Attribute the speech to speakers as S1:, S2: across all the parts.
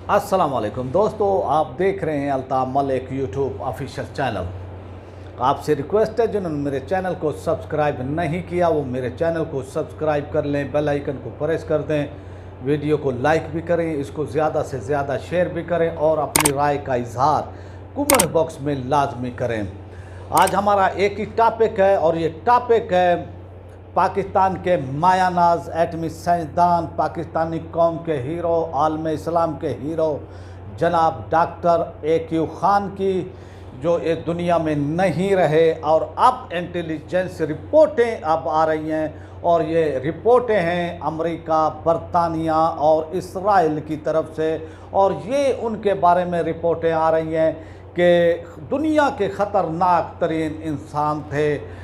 S1: अस्सलाम वालेकुम दोस्तों, आप देख रहे हैं Altaf Malik YouTube official channel. आपसे रिक्वेस्ट है जिन्होंने मेरे चैनल को सब्सक्राइब नहीं किया वो मेरे चैनल को सब्सक्राइब कर लें, बेल आइकन को प्रेस कर दें, वीडियो को लाइक भी करें, इसको ज़्यादा से ज़्यादा शेयर भी करें और अपनी राय का इजहार कमेंट बॉक्स में लाजमी करें। आज हमारा एक ही टॉपिक है और ये टॉपिक है पाकिस्तान के मायानाज एटमी साइंसदान, पाकिस्तानी कौम के हीरो, आलम इस्लाम के हीरो जनाब डॉक्टर AQ खान की, जो इस दुनिया में नहीं रहे और अब इंटेलिजेंस रिपोर्टें अब आ रही हैं और ये रिपोर्टें हैं अमेरिका, बरतानिया और इसराइल की तरफ से, और ये उनके बारे में रिपोर्टें आ रही हैं कि दुनिया के ख़तरनाक तरीन इंसान थे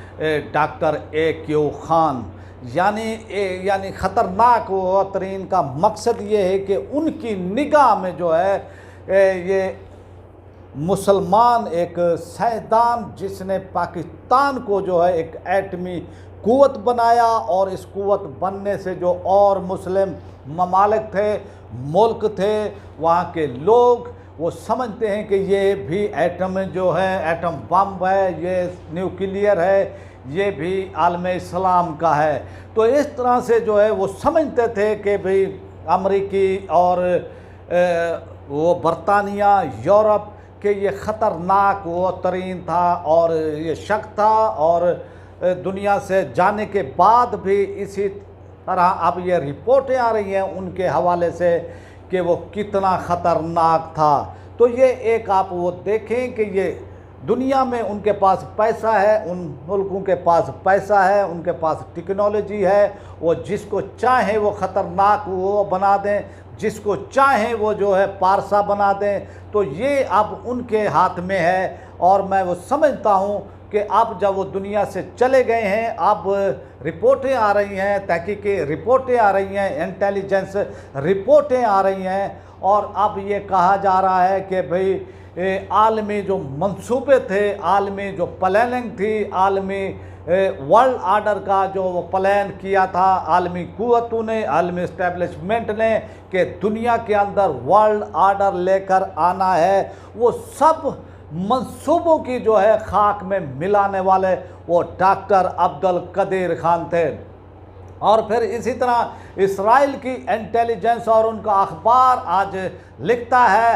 S1: डॉक्टर AQ खान। यानी ख़तरनाक तरीन का मकसद ये है कि उनकी निगाह में जो है ये मुसलमान एक साइंसदान जिसने पाकिस्तान को जो है एक एटमी कुव्वत बनाया, और इस कुव्वत बनने से जो और मुस्लिम ममालिक थे, मुल्क थे, वहाँ के लोग वो समझते हैं कि ये भी एटम जो है, एटम बम है, ये न्यूक्लियर है, ये भी आलम इस्लाम का है। तो इस तरह से जो है वो समझते थे कि भाई अमरीकी और वो बरतानिया, यूरोप के ये ख़तरनाक वो तरीन था और ये शक था, और दुनिया से जाने के बाद भी इसी तरह अब ये रिपोर्टें आ रही हैं उनके हवाले से कि वो कितना ख़तरनाक था। तो ये एक आप वो देखें कि ये दुनिया में उनके पास पैसा है, उन मुल्कों के पास पैसा है, उनके पास टेक्नोलॉजी है, वो जिसको चाहे वो ख़तरनाक वो बना दें, जिसको चाहे वो जो है पारसा बना दें। तो ये अब उनके हाथ में है, और मैं वो समझता हूँ कि अब जब वो दुनिया से चले गए हैं, अब रिपोर्टें आ रही हैं, तहकीकी रिपोर्टें आ रही हैं, इंटेलिजेंस रिपोर्टें आ रही हैं, और अब ये कहा जा रहा है कि भाई आलमी जो मंसूबे थे, आलमी जो प्लानिंग थी, आलमी वर्ल्ड आर्डर का जो वो प्लान किया था आलमी कुव्वतों ने, आलमी इस्टेब्लिशमेंट ने, कि दुनिया के अंदर वर्ल्ड आर्डर लेकर आना है, वो सब मंसूबों की जो है खाक में मिलाने वाले वो डॉक्टर अब्दुल कदीर खान थे। और फिर इसी तरह इसराइल की इंटेलिजेंस और उनका अखबार आज लिखता है,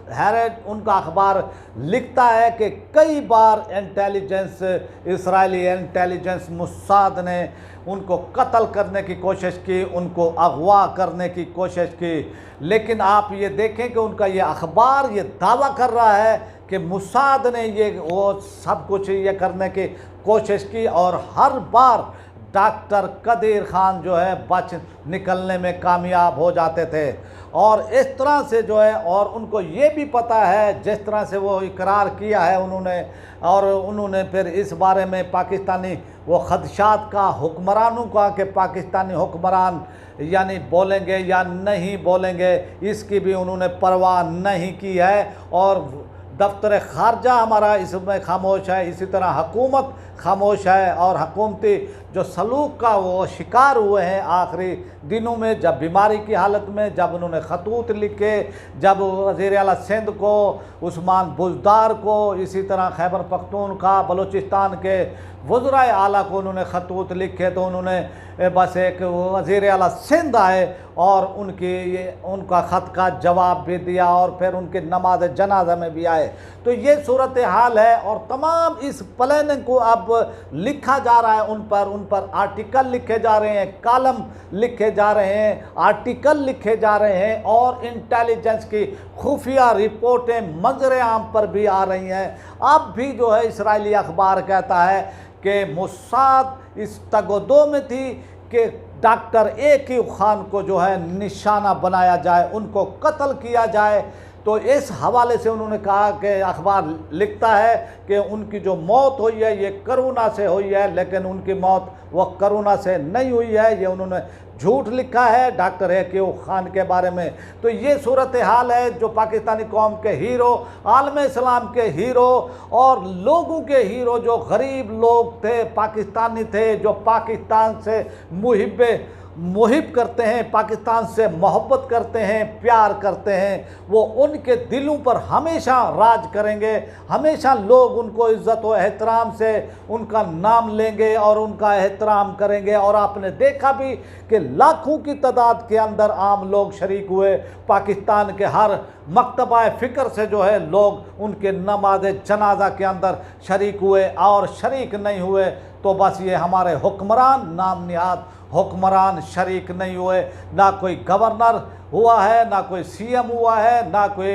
S1: हैरेड उनका अखबार लिखता है कि कई बार इंटेलिजेंस, इसराइली इंटेलिजेंस मुसाद ने उनको कत्ल करने की कोशिश की, उनको अगवा करने की कोशिश की। लेकिन आप ये देखें कि उनका ये अखबार ये दावा कर रहा है कि मुसाद ने ये वो सब कुछ ये करने की कोशिश की, और हर बार डॉक्टर कदीर खान जो है बच निकलने में कामयाब हो जाते थे। और इस तरह से जो है, और उनको ये भी पता है जिस तरह से वो इकरार किया है उन्होंने, और उन्होंने फिर इस बारे में पाकिस्तानी वो खदशात का हुक्मरानों का कि पाकिस्तानी हुक्मरान यानी बोलेंगे या नहीं बोलेंगे, इसकी भी उन्होंने परवाह नहीं की है। और दफ्तर खारजा हमारा इसमें खामोश है, इसी तरह हुकूमत खामोश है, और हुकूमती जो सलूक का वो शिकार हुए हैं आखिरी दिनों में, जब बीमारी की हालत में, जब उन्होंने खतूत लिखे, जब वज़ीर आला सिंध को, उस्मान बुज़दार को, इसी तरह खैबर पख्तूनख्वा बलूचिस्तान के वज़राए आला को उन्होंने खतूत लिखे, तो उन्होंने बस एक वज़ीर आला सिंध आए और उनका ख़त का जवाब भी दिया, और फिर उनके नमाज जनाजा में भी आए। तो ये सूरत हाल है, और तमाम इस प्लानिंग को अब लिखा जा रहा है, उन पर आर्टिकल लिखे जा रहे हैं, कॉलम लिखे जा रहे हैं, आर्टिकल लिखे जा रहे हैं, और इंटेलिजेंस की खुफिया रिपोर्टें मंजर आम पर भी आ रही हैं। अब भी जो है इसराइली अखबार कहता है कि मुसाद इस तगदो में थी कि डॉक्टर AQ खान को जो है निशाना बनाया जाए, उनको कत्ल किया जाए। तो इस हवाले से उन्होंने कहा कि अखबार लिखता है कि उनकी जो मौत हुई है ये कोरोना से हुई है, लेकिन उनकी मौत वो कोरोना से नहीं हुई है, ये उन्होंने झूठ लिखा है डॉक्टर AQ खान के बारे में। तो ये सूरत हाल है जो पाकिस्तानी कौम के हीरो, आलम इस्लाम के हीरो और लोगों के हीरो, जो गरीब लोग थे, पाकिस्तानी थे, जो पाकिस्तान से मुहिब्बे मुहिब करते हैं, पाकिस्तान से मोहब्बत करते हैं, प्यार करते हैं, वो उनके दिलों पर हमेशा राज करेंगे। हमेशा लोग उनको इज़्ज़त व एहतराम से उनका नाम लेंगे और उनका एहतराम करेंगे। और आपने देखा भी कि लाखों की तादाद के अंदर आम लोग शरीक हुए। पाकिस्तान के हर मकतबा फ़िक्र से जो है लोग उनके नमाज जनाजा के अंदर शरीक हुए, और शरीक नहीं हुए तो बस ये हमारे हुक्मरान, नाम निहाद हुक्मरान शरीक नहीं हुए। ना कोई गवर्नर हुआ है, ना कोई सीएम हुआ है, ना कोई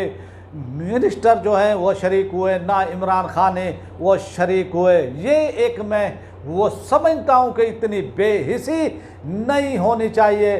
S1: मिनिस्टर जो है वो शरीक हुए, ना इमरान खान ने वो शरीक हुए। ये एक मैं वो समझता हूँ कि इतनी बेहिसी नहीं होनी चाहिए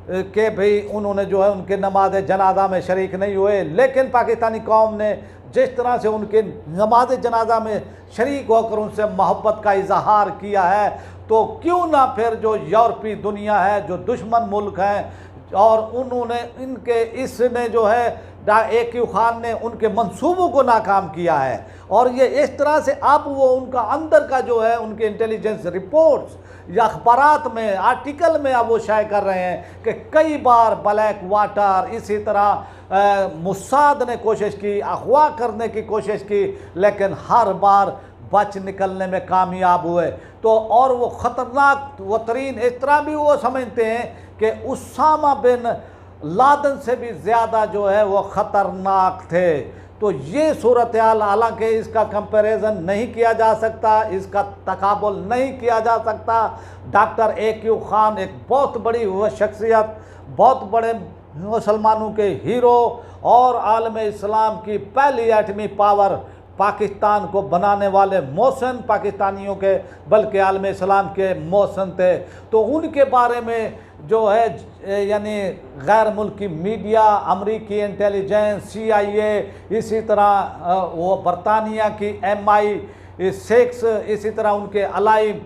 S1: कि भाई उन्होंने जो है उनके नमाज जनाजा में शरीक नहीं हुए। लेकिन पाकिस्तानी कौम ने जिस तरह से उनके नमाज जनाजा में शरीक होकर उनसे मोहब्बत का इजहार किया है, तो क्यों ना फिर जो यूरोपीय दुनिया है, जो दुश्मन मुल्क हैं, और उन्होंने इनके इसने जो है AQ खान ने उनके मंसूबों को नाकाम किया है। और ये इस तरह से अब वो उनका अंदर का जो है उनके इंटेलिजेंस रिपोर्ट्स या अखबारात में, आर्टिकल में अब वो शाये कर रहे हैं कि कई बार ब्लैक वाटर, इसी तरह मुसाद ने कोशिश की, अगवा करने की कोशिश की, लेकिन हर बार बच निकलने में कामयाब हुए। तो और वो ख़तरनाक वो तरीन इस तरह भी वो समझते हैं कि उसामा बिन लादेन से भी ज़्यादा जो है वो ख़तरनाक थे। तो ये सूरत हाल, हालांकि इसका कंपैरिजन नहीं किया जा सकता, इसका तकाबुल नहीं किया जा सकता। डॉक्टर AQ खान एक बहुत बड़ी वो शख्सियत, बहुत बड़े मुसलमानों के हीरो और आलम इस्लाम की पहली एटमी पावर पाकिस्तान को बनाने वाले मोहसिन पाकिस्तानियों के, बल्कि आलम इस्लाम के मोहसिन थे। तो उनके बारे में जो है यानी गैर मुल्की मीडिया, अमरीकी इंटेलिजेंस, CIA, इसी तरह वो बरतानिया की MI6, इसी तरह उनके अलाई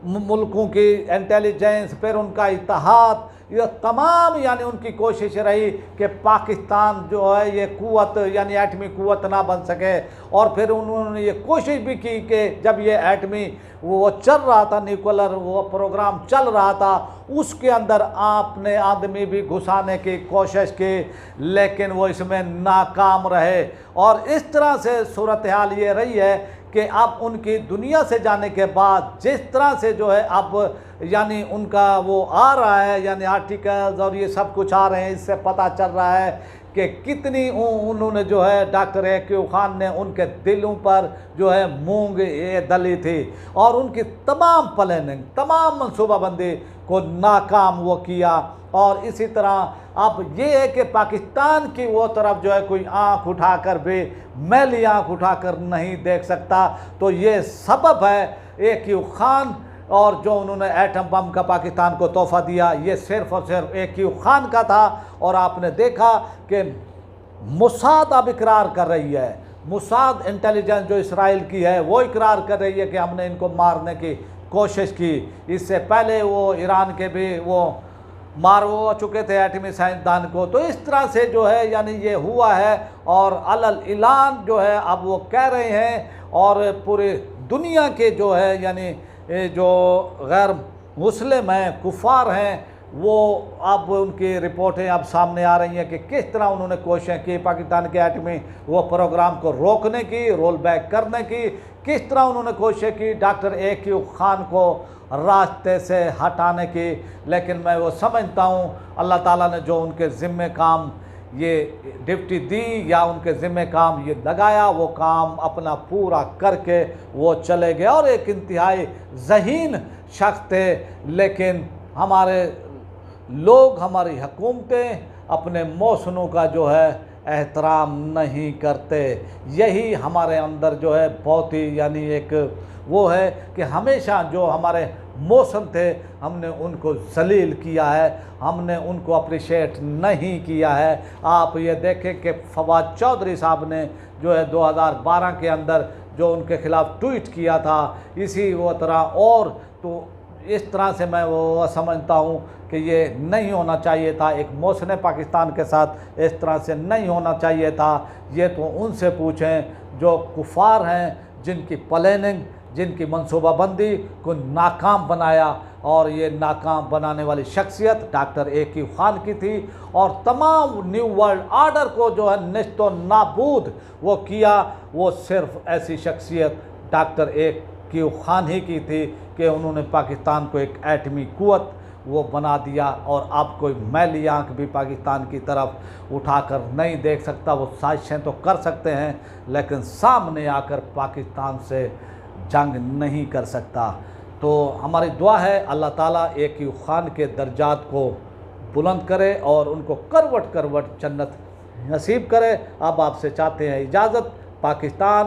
S1: मुल्कों की इंटेलिजेंस, फिर उनका इत्तेहाद, ये तमाम यानी उनकी कोशिश रही कि पाकिस्तान जो है ये कुव्वत यानी एटमी कुव्वत ना बन सके। और फिर उन्होंने ये कोशिश भी की कि जब ये एटमी वो चल रहा था, न्यूक्लियर वो प्रोग्राम चल रहा था, उसके अंदर आपने आदमी भी घुसाने की कोशिश की, लेकिन वो इसमें नाकाम रहे। और इस तरह से सूरत हाल ये रही है कि अब उनकी दुनिया से जाने के बाद जिस तरह से जो है अब यानी उनका वो आ रहा है, यानी आर्टिकल्स और ये सब कुछ आ रहे हैं, इससे पता चल रहा है कि कितनी उन्होंने जो है डॉक्टर AQ खान ने उनके दिलों पर जो है मूंग ये दली थी, और उनकी तमाम प्लानिंग, तमाम मनसूबाबंदी को नाकाम वो किया। और इसी तरह अब ये है कि पाकिस्तान की वो तरफ जो है कोई आंख उठाकर भी, मैली आंख उठाकर नहीं देख सकता। तो ये सबब है AQ खान, और जो उन्होंने एटम बम का पाकिस्तान को तोहफा दिया, ये सिर्फ और सिर्फ AQ खान का था। और आपने देखा कि मुसाद अब इकरार कर रही है, मुसाद इंटेलिजेंस जो इसराइल की है वो इकरार कर रही है कि हमने इनको मारने की कोशिश की। इससे पहले वो ईरान के भी वो मार हो चुके थे एटमी साइंसदान को। तो इस तरह से जो है यानी ये हुआ है, और अलल इलान जो है अब वो कह रहे हैं, और पूरी दुनिया के जो है यानी जो गैर मुस्लिम हैं, कुफार हैं, वो अब उनकी रिपोर्टें अब सामने आ रही हैं कि किस तरह उन्होंने कोशिशें की पाकिस्तान के एटमी वो प्रोग्राम को रोकने की, रोल बैक करने की, किस तरह उन्होंने कोशिश की डॉक्टर AQ खान को रास्ते से हटाने की। लेकिन मैं वो समझता हूँ अल्लाह ताला ने जो उनके ज़िम्मे काम ये ड्यूटी दी या उनके ज़िम्मे काम ये लगाया, वो काम अपना पूरा करके वो चले गए। और एक इंतहाई ज़हीन शख्स थे, लेकिन हमारे लोग, हमारी हुकूमतें अपने मौसनों का जो है एहतराम नहीं करते। यही हमारे अंदर जो है बहुत ही यानी एक वो है कि हमेशा जो हमारे मौसम थे हमने उनको जलील किया है, हमने उनको अप्रिशिएट नहीं किया है। आप ये देखें कि फवाद चौधरी साहब ने जो है 2012 के अंदर जो उनके ख़िलाफ़ ट्वीट किया था, इसी वो तरह, और तो इस तरह से मैं वो समझता हूँ कि ये नहीं होना चाहिए था, एक मौसम पाकिस्तान के साथ इस तरह से नहीं होना चाहिए था। ये तो उनसे पूछें जो कुफार हैं, जिनकी प्लानिंग, जिनकी मनसूबाबंदी को नाकाम बनाया। और ये नाकाम बनाने वाली शख्सियत डॉक्टर AQ खान की थी और तमाम न्यू वर्ल्ड आर्डर को जो है नेस्तो नाबूद वो किया, वो सिर्फ ऐसी शख्सियत डॉक्टर AQ खान ही की थी कि उन्होंने पाकिस्तान को एक एटमी कुव्वत वो बना दिया। और अब कोई मैली आंख भी पाकिस्तान की तरफ उठाकर नहीं देख सकता। वो साजिशें तो कर सकते हैं लेकिन सामने आकर पाकिस्तान से जंग नहीं कर सकता। तो हमारी दुआ है अल्लाह ताला AQ खान के दर्जात को बुलंद करे और उनको करवट करवट जन्नत नसीब करे। अब आपसे चाहते हैं इजाज़त। पाकिस्तान